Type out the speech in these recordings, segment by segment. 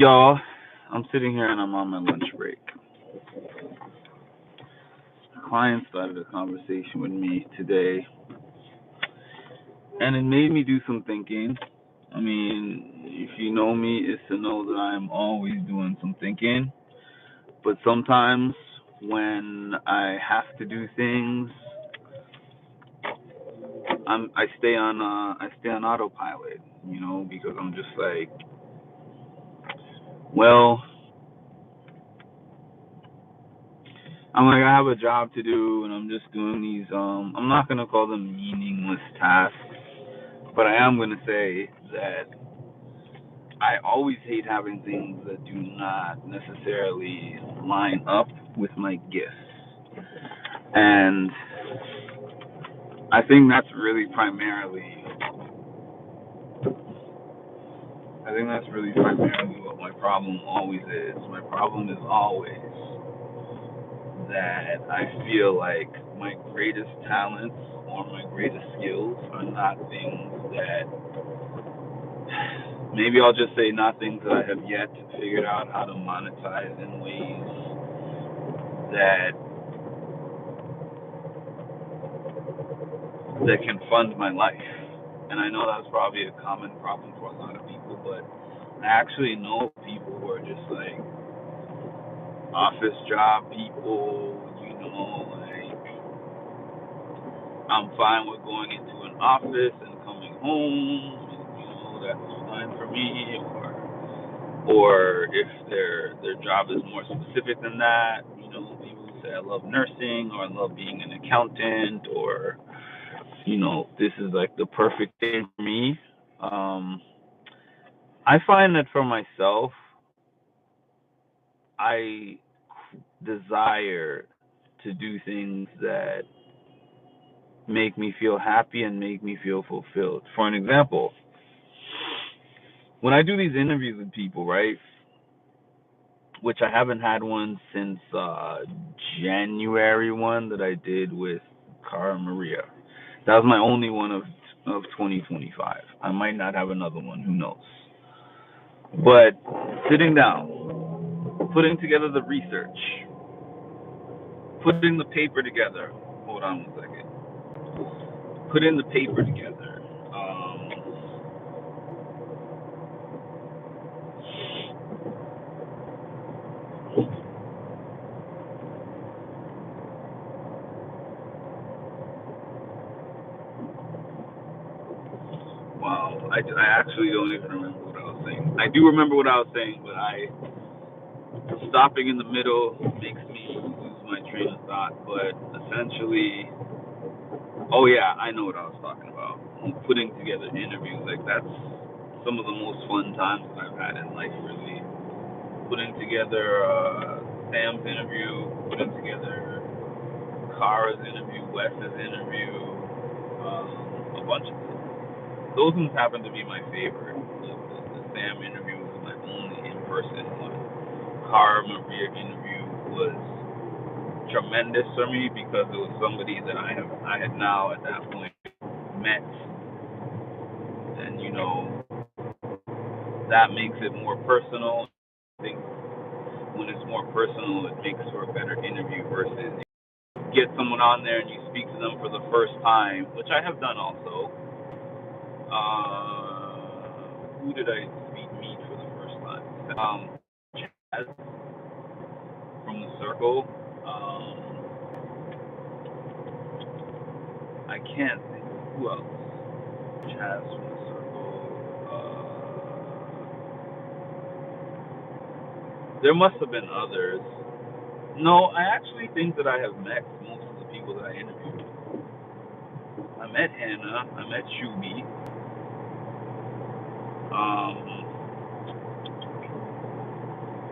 Y'all, I'm sitting here and I'm on my lunch break. A client started a conversation with me today, and it made me do some thinking. I mean, if you know me, it's to know that I'm always doing some thinking. But sometimes when I have to do things, I stay on autopilot, because I'm just like, well, I have a job to do, and I'm just doing these. I'm not gonna call them meaningless tasks, but I am gonna say that I always hate having things that do not necessarily line up with my gifts, and I think that's really primarily. I think that's really primarily what my problem always is. My problem is always that I feel like my greatest talents or my greatest skills are not things that, maybe I'll just say, not things that I have yet figured out how to monetize in ways that can fund my life. And I know that's probably a common problem for a lot of people, but I actually know people who are just like office job people, like I'm fine with going into an office and coming home, that's fine for me, or if their job is more specific than that, people who say I love nursing or I love being an accountant, or this is like the perfect thing for me. Um, I find that for myself, I desire to do things that make me feel happy and make me feel fulfilled. For an example, when I do these interviews with people, right, which I haven't had one since January one that I did with Cara Maria. That was my only one of 2025. I might not have another one, who knows. But sitting down, putting together the research, putting the paper together. Hold on one second. Putting the paper together. Wow, I actually don't even remember what I was saying. I do remember what I was saying, but stopping in the middle makes me lose my train of thought. But essentially, oh yeah, I know what I was talking about. Putting together interviews, like that's some of the most fun times that I've had in life, really. Putting together Sam's interview, putting together Kara's interview, Wes's interview, a bunch of them. Those ones happen to be my favorite. The Sam interview was my only in-person one. Kara Maria interview was tremendous for me because it was somebody that I had now at that point met, and that makes it more personal. I think when it's more personal, it makes for a better interview versus you get someone on there and you speak to them for the first time, which I have done also. Who did I meet for the first time? Chaz from the Circle. I can't think of who else. Chaz from the Circle. There must have been others. No, I actually think that I have met most of the people that I interviewed. I met Hannah. I met Shubi.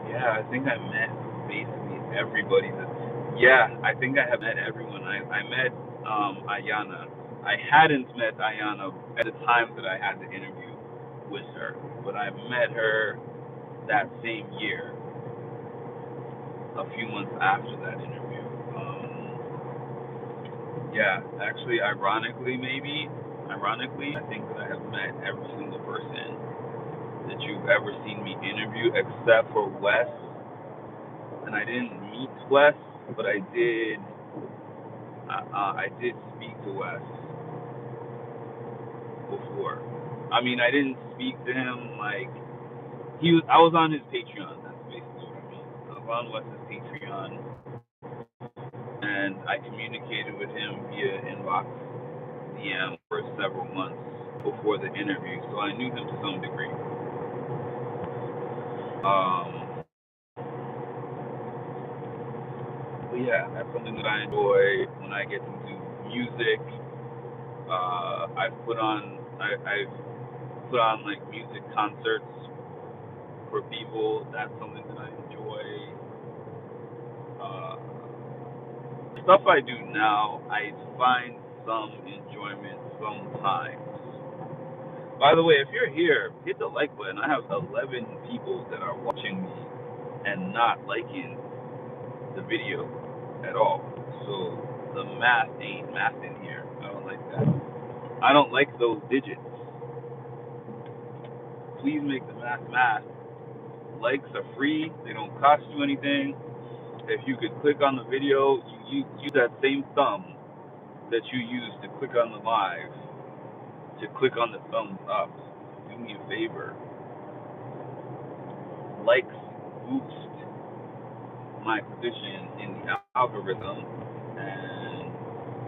Yeah, I think I met basically everybody. Yeah, I think I have met everyone. I met Ayana. I hadn't met Ayana at the time that I had the interview with her, but I met her that same year, a few months after that interview. Yeah, actually, ironically, I think that I have met every single person that you've ever seen me interview, except for Wes. And I didn't meet Wes, but I did. I did speak to Wes before. I mean, I didn't speak to him like he was. I was on his Patreon. That's basically what I mean. I was on Wes's Patreon, and I communicated with him via inbox DM for several months before the interview, so I knew him to some degree. But yeah, that's something that I enjoy when I get to do music. I've put on like music concerts for people. That's something that I enjoy. Stuff I do now, I find some enjoyment sometimes. By the way, if you're here, hit the like button. I have 11 people that are watching me and not liking the video at all. So the math ain't mathing here. I don't like that. I don't like those digits. Please make the math. Likes are free. They don't cost you anything. If you could click on the video, you use that same thumb that you use to click on the live to click on the thumbs up. Do me a favor. Likes boost my position in the algorithm, and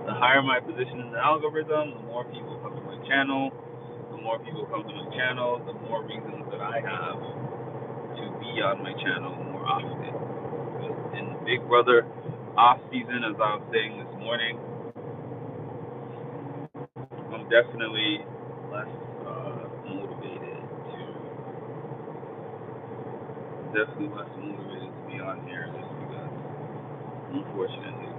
the higher my position in the algorithm, the more people come to my channel. The more people come to my channel, the more reasons that I have to be on my channel more often. In the Big Brother off season, as I was saying this morning, I'm definitely less motivated to be on here just because, unfortunately,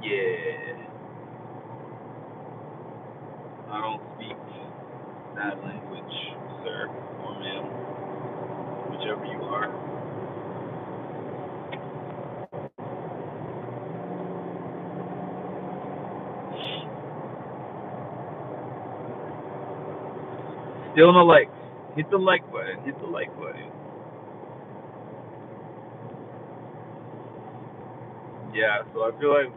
yeah, I don't speak that language, sir or ma'am, whichever you are. Still no likes. Hit the like button. Yeah, so I feel like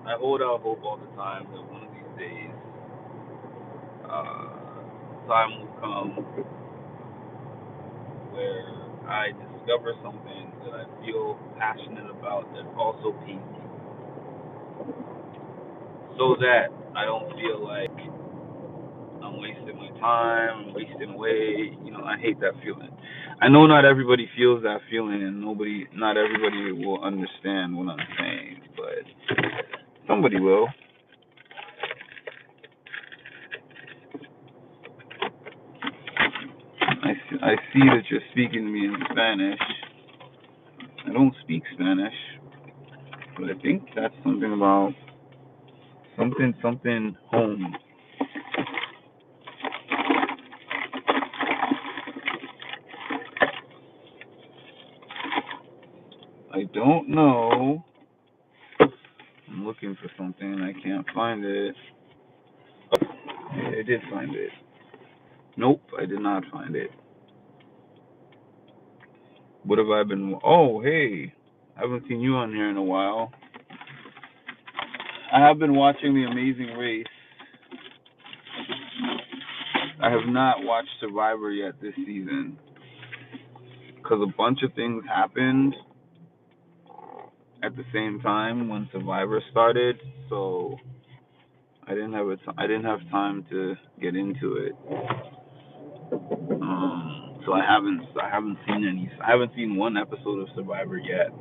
I hold out hope all the time that one of these days, time will come where I discover something that I feel passionate about that also pays me, so that I don't feel like I'm wasting my time, I'm wasting away. I hate that feeling. I know not everybody feels that feeling, and not everybody will understand what I'm saying, but somebody will. I see that you're speaking to me in Spanish. I don't speak Spanish, but I think that's something about something home. I don't know. I'm looking for something. I can't find it. I did find it. Nope, I did not find it. What have I been? Oh, hey. I haven't seen you on here in a while. I have been watching The Amazing Race. I have not watched Survivor yet this season because a bunch of things happened at the same time when Survivor started, so I didn't have time to get into it. So I haven't seen one episode of Survivor yet,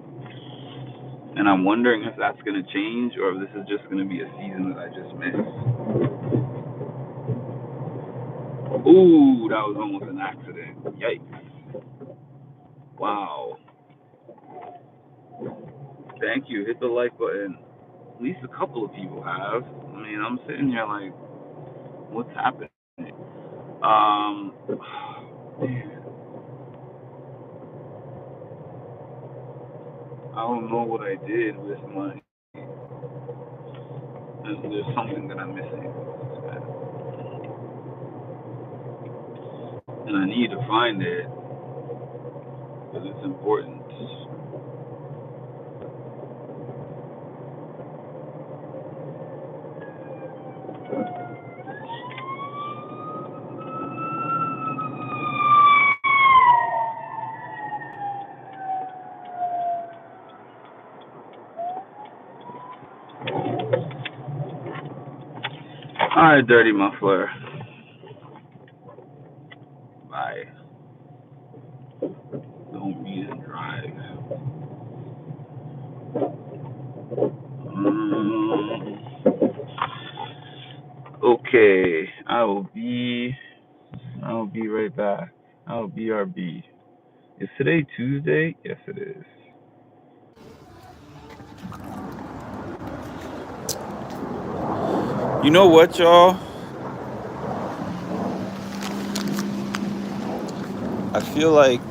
and I'm wondering if that's gonna change or if this is just gonna be a season that I just missed. Ooh, that was almost an accident. Yikes! Wow. Thank you. Hit the like button. At least a couple of people have. I mean, I'm sitting here like, what's happening? Man, I don't know what I did with my. There's something that I'm missing. and I need to find it because it's important. All right, dirty muffler. Bye. Don't read and drive. Okay, I'll be right back. I'll BRB. Is today Tuesday? Yes, it is. You know what, y'all? I feel like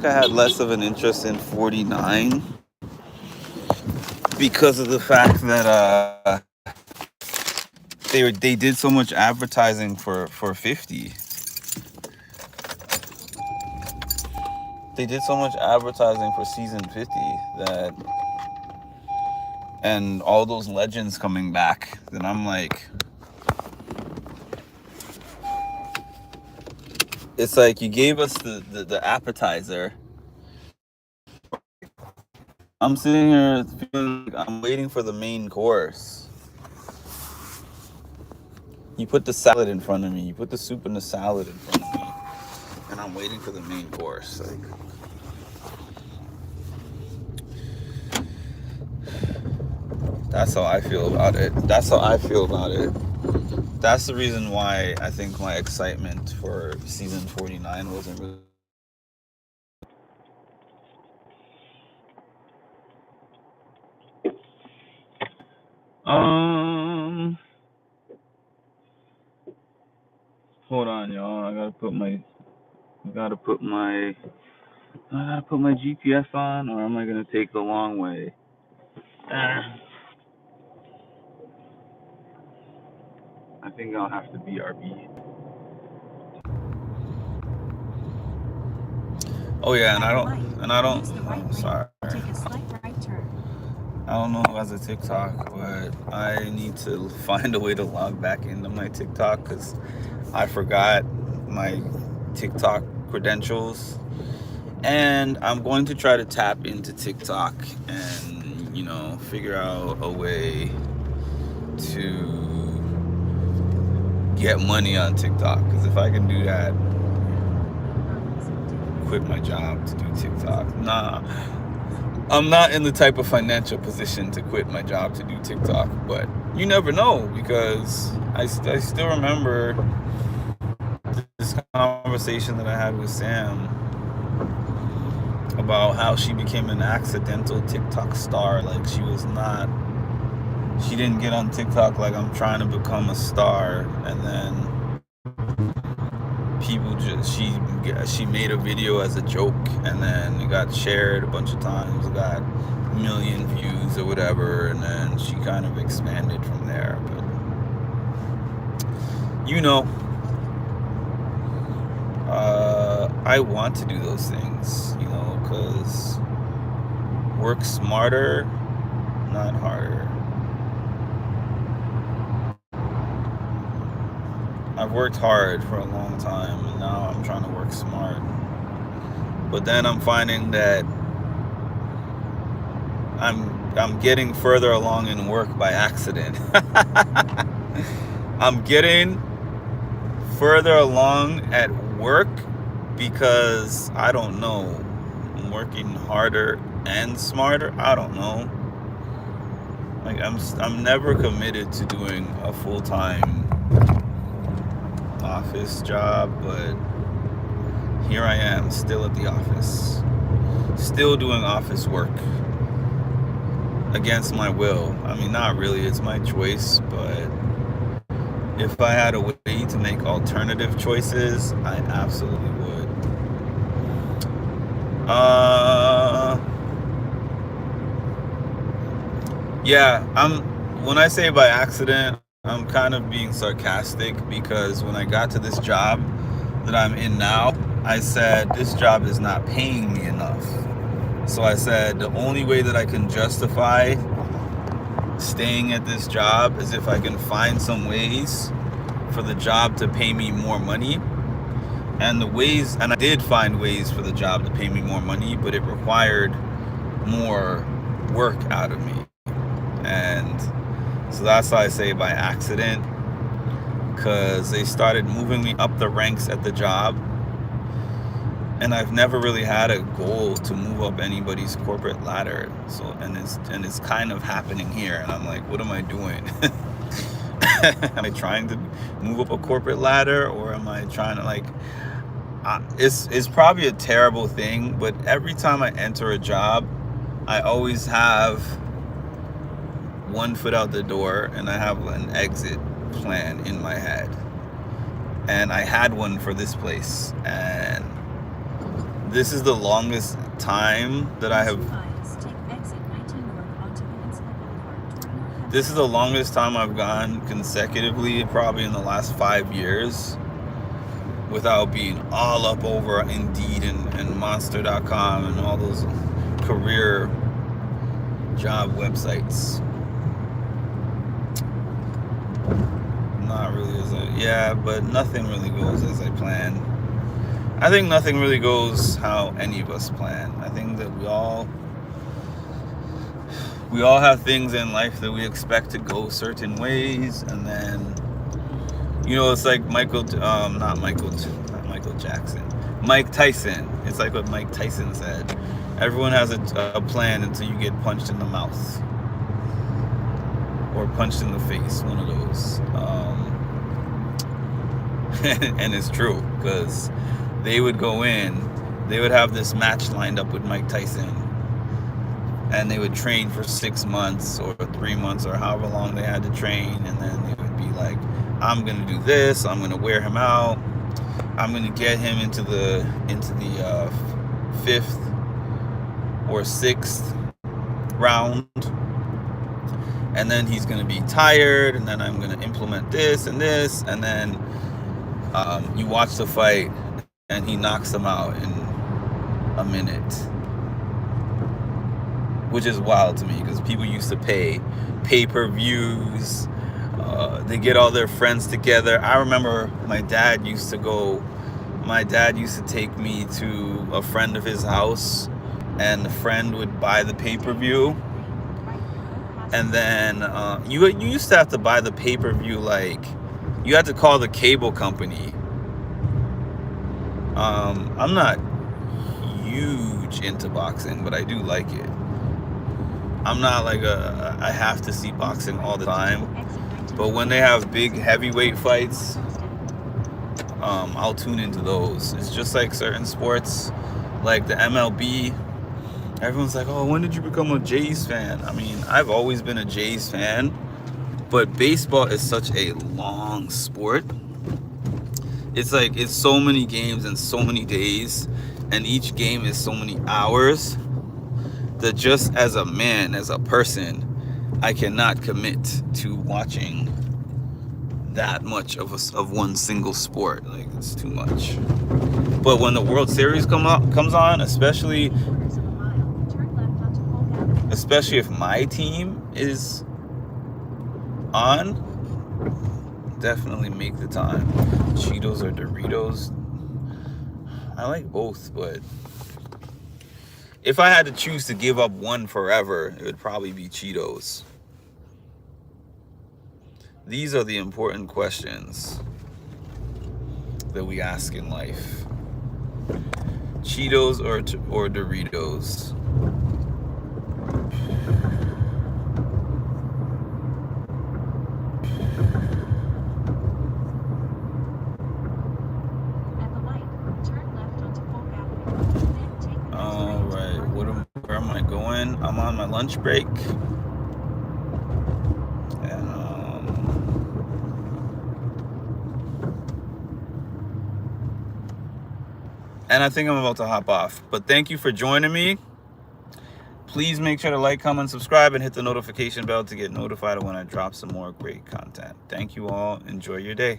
I had less of an interest in 49 because of the fact that they did so much advertising for 50. They did so much advertising for season 50 that, and all those legends coming back, that I'm like, it's like you gave us the appetizer. I'm sitting here feeling like I'm waiting for the main course. You put the salad in front of me. You put the soup and the salad in front of me. And I'm waiting for the main course. Like, that's how I feel about it. That's the reason why I think my excitement for season 49 wasn't really... Hold on, y'all. I gotta put my GPS on, or am I gonna take the long way? I think I'll have to BRB. Oh yeah, and I don't. Sorry. Take a slight right turn. I don't know who has a TikTok, but I need to find a way to log back into my TikTok because I forgot my TikTok credentials. And I'm going to try to tap into TikTok and, figure out a way to get money on TikTok. Because if I can do that, quit my job to do TikTok. Nah, I'm not in the type of financial position to quit my job to do TikTok. But you never know, because I still remember this conversation that I had with Sam about how she became an accidental TikTok star. Like, she didn't get on TikTok like I'm trying to become a star, and then people she made a video as a joke, and then it got shared a bunch of times, it got 1 million views or whatever, and then she kind of expanded from there. But I want to do those things, because work smarter, not harder. I've worked hard for a long time, and now I'm trying to work smart. But then I'm finding that I'm getting further along in work by accident. I'm getting further along at work because I don't know. I'm working harder and smarter. I don't know. Like, I'm never committed to doing a full-time office job, but here I am, still at the office, still doing office work against my will. I mean, not really, it's my choice, but if I had a way to make alternative choices, I absolutely would. Yeah, when I say by accident, I'm kind of being sarcastic because when I got to this job that I'm in now, I said this job is not paying me enough. So I said the only way that I can justify staying at this job is if I can find some ways for the job to pay me more money. And I did find ways for the job to pay me more money, but it required more work out of me. And so that's why I say by accident, because they started moving me up the ranks at the job. And I've never really had a goal to move up anybody's corporate ladder. So it's kind of happening here, and I'm like, what am I doing? Am I trying to move up a corporate ladder, or am I trying to it's probably a terrible thing, but every time I enter a job, I always have one foot out the door and I have an exit plan in my head. And I had one for this place, and this is the longest time that I have. This is the longest time I've gone consecutively, probably in the last 5 years, without being all up over Indeed and Monster.com and all those career job websites. Not really but nothing really goes as I plan. I think nothing really goes how any of us plan. I think that we all have things in life that we expect to go certain ways, and then it's like Mike Tyson. It's like what Mike Tyson said. Everyone has a plan until you get punched in the mouth or punched in the face, one of those. And it's true, because they would go in, they would have this match lined up with Mike Tyson, and they would train for 6 months or 3 months or however long they had to train, and then they would be like, I'm gonna do this, I'm gonna wear him out, I'm gonna get him into the 5th or 6th round, and then he's gonna be tired, and then I'm gonna implement this, and then you watch the fight and he knocks them out in a minute, which is wild to me, because people used to pay pay-per-views. They get all their friends together. I remember my dad used to take me to a friend of his house, and the friend would buy the pay-per-view, and then you used to have to buy the pay-per-view, like you had to call the cable company. I'm not huge into boxing, but I do like it. I'm not like I have to see boxing all the time, but when they have big heavyweight fights, I'll tune into those. It's just like certain sports, like the MLB. Everyone's like, oh, when did you become a Jays fan? I mean, I've always been a Jays fan, but baseball is such a long sport. It's like, it's so many games and so many days, and each game is so many hours, that just as a man, as a person, I cannot commit to watching that much of one single sport. Like, it's too much. But when the World Series comes on, especially if my team is on, definitely make the time. Cheetos or Doritos, I like both, but if I had to choose to give up one forever, it would probably be Cheetos. These are the important questions that we ask in life. Cheetos or Doritos? I'm on my lunch break, and I think I'm about to hop off. But thank you for joining me. Please make sure to like, comment, subscribe, and hit the notification bell to get notified when I drop some more great content. Thank you all. Enjoy your day.